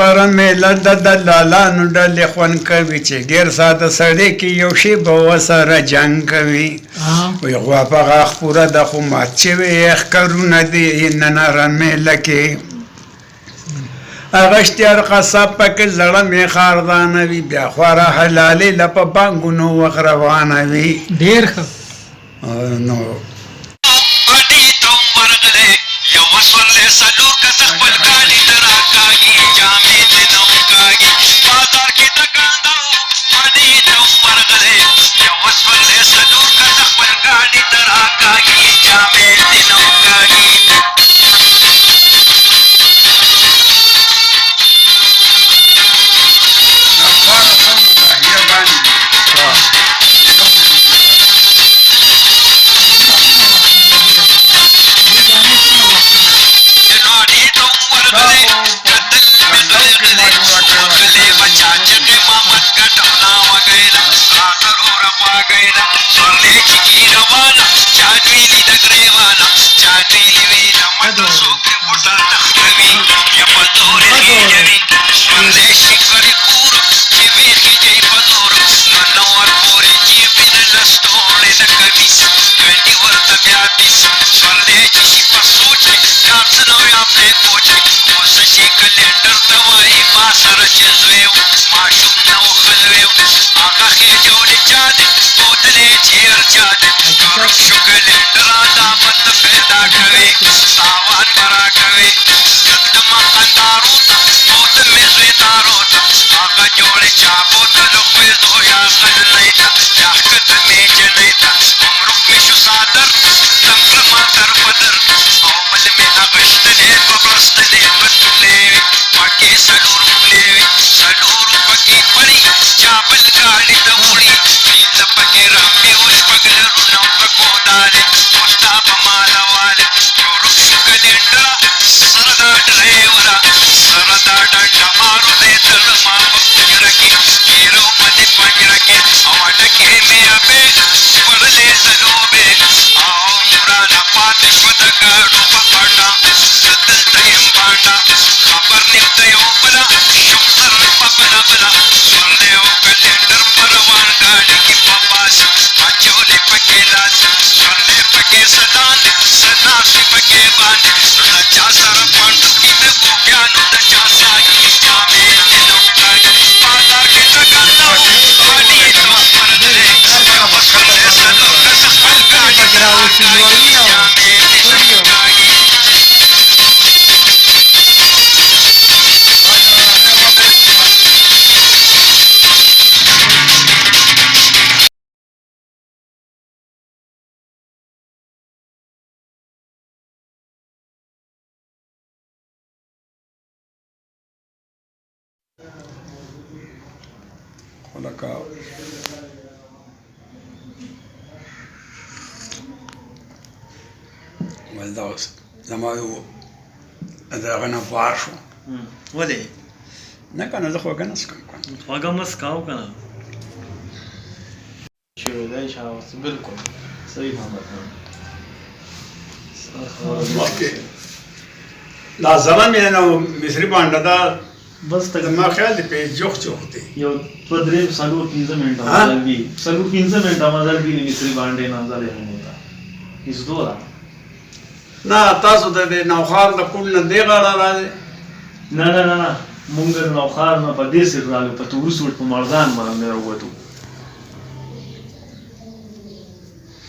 پر میله د دلالانو ډلې خوند کوي چې ګیر ساده سړی کې یو شی به ورسره جنګ کوي وایي غوا په غاښ پوره ده خو مات شوي ښکرونه دي نن رمیله کې هغه اشتیار قصاب پکې زړه مې خاردانه وي بیا خواره حلالې له په بانګونو وخت روانه وي ډېر ښه نو لکه ول دا اوس زما یو د هغه نه بار شو ولې نه که نه زه خواږه نه څښم خواږه مه څښاو که نه شروع دی شاوس بلکل صحیح محمد دا زما مینه نو مصري بانډه دا بس زما خیال دی په جوخ جوخ دی یو دوه درې څلور پنځه منټه مزل وي څلور پنځه منټه مزل وي مصري باندې نظر یې نه وتا هیڅ دوره نه تاسو د نوخار د کول نه دی غاړه راځي نه نه نه نه مونږ د نوخار نه په دې سر راغلو په تورس ورته په مرزان باندې راووتو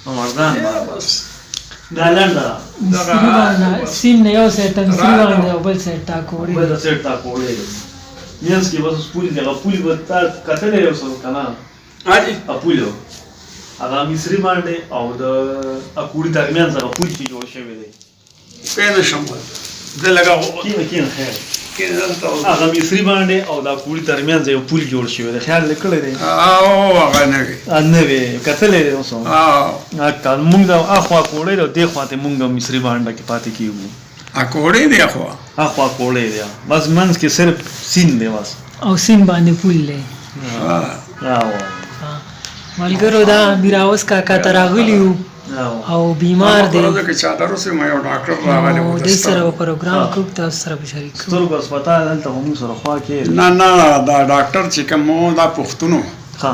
په مرزان باندې دا لنډه سیم نه یو سیټ تمثیل باندې او بل سیټ ټاکوړي بل سیټ ټاکوړي مینس کې بس پولی دغه پولی به تا کتلې یو څه کنه حاجی اپولو هغه مصري باندې او د اکوړي ترمنځ هغه پول چې جوړ شوی دی کینه شمول زه لګا کینه خیر هغه مصري باندې او د اکوړي ترمنځ یو پول جوړ شوی دی خیال لیکلی دی او هغه نه وي نه وي کتلې دی اوس موږ د اخوا کوړی او دې خوا ته موږ مصري باندې کې پاتې کیږو اکوړې دی اخوا کوړی دی بس منځ کې صرف سین دی بس او سیم باندې پول دی ملګرو دا میراوس کاکا ته راغلي وو او بیمار دی ورځ کې چادر اوسه مې یو ډاکټر راغلی نو و دې سره پروګرام کوو تاسو سره به شریک کوو سترګو هسپتال دلته هم سره خوا کې نه دا ډاکټر چې کوم دا پښتونو ها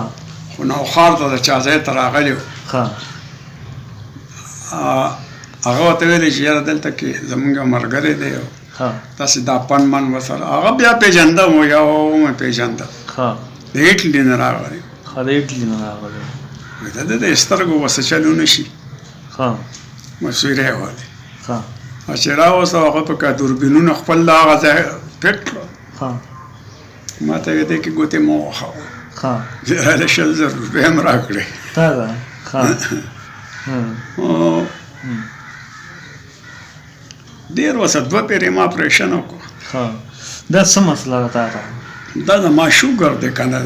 خو نو خار ته چا ځای ته راغلی و ها هغه ته ویل چې یاره دلته کې زمونږ ملګری دی ها تاسې دا پن من وسره هغه بیا پېژنده مو یا مې پېژنده ها د ایټلي نه راغلی ها د ایټلي نه راغلی د سترګو وسه چلو نه شي ها مسویری والی ها چې راوسته هغه په کا دوربینونه خپل هغه ځای پټ کړه ها ما ته یې دې کې ګوتې مو وخوه ها زه 100,000 روپۍ هم راکړې تا ده ها ډېر وسه 2 پیرې ما اپریشن وکړو ها دا څه مسله ده تا ته دا د ما شوګر دی که نه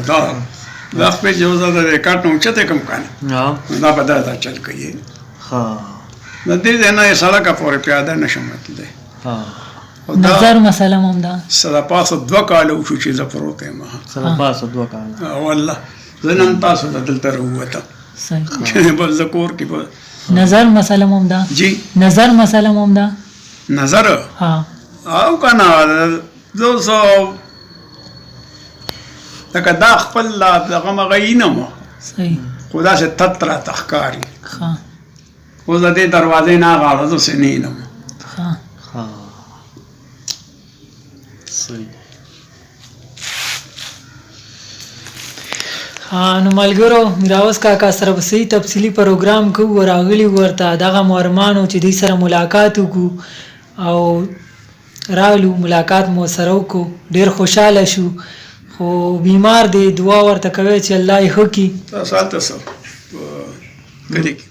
دا خپل یو ځل د ریکارډ نه اوچته کوم که نه دا به دا چل کوي ها د دې ځای نه یې سړکه پورې پیاده نه شم تللی نظر مسله هم ده سره پاسه 2 کاله وشو چې زه پروت یم سره پاسه 2 کاله والله زه نن تاسو ته دلته راووتم صحیح بل زه کور کې به نظر مسله هم ده جی نظر مسله هم ده نظر ها او که نه زه لکه دا خپل دغه مغی نه مو صحیح خو داسې تت راته ښکاري ها اوس د دې دروازې نه غاړه داسې نه ینم ها ها صحیح نو ملګرو میراوس کاکا سره به صحیح تفصیلي پروګرام کوو راغلي ورته دغه مورمانو چې دوی سره ملاقات وکړو او راغلو ملاقات مو سره وکړو ډېر خوشحاله شو خو بیمار دی دعا ورته کوي چې الله یې ښه کړي تاسو هلته څه کلي کې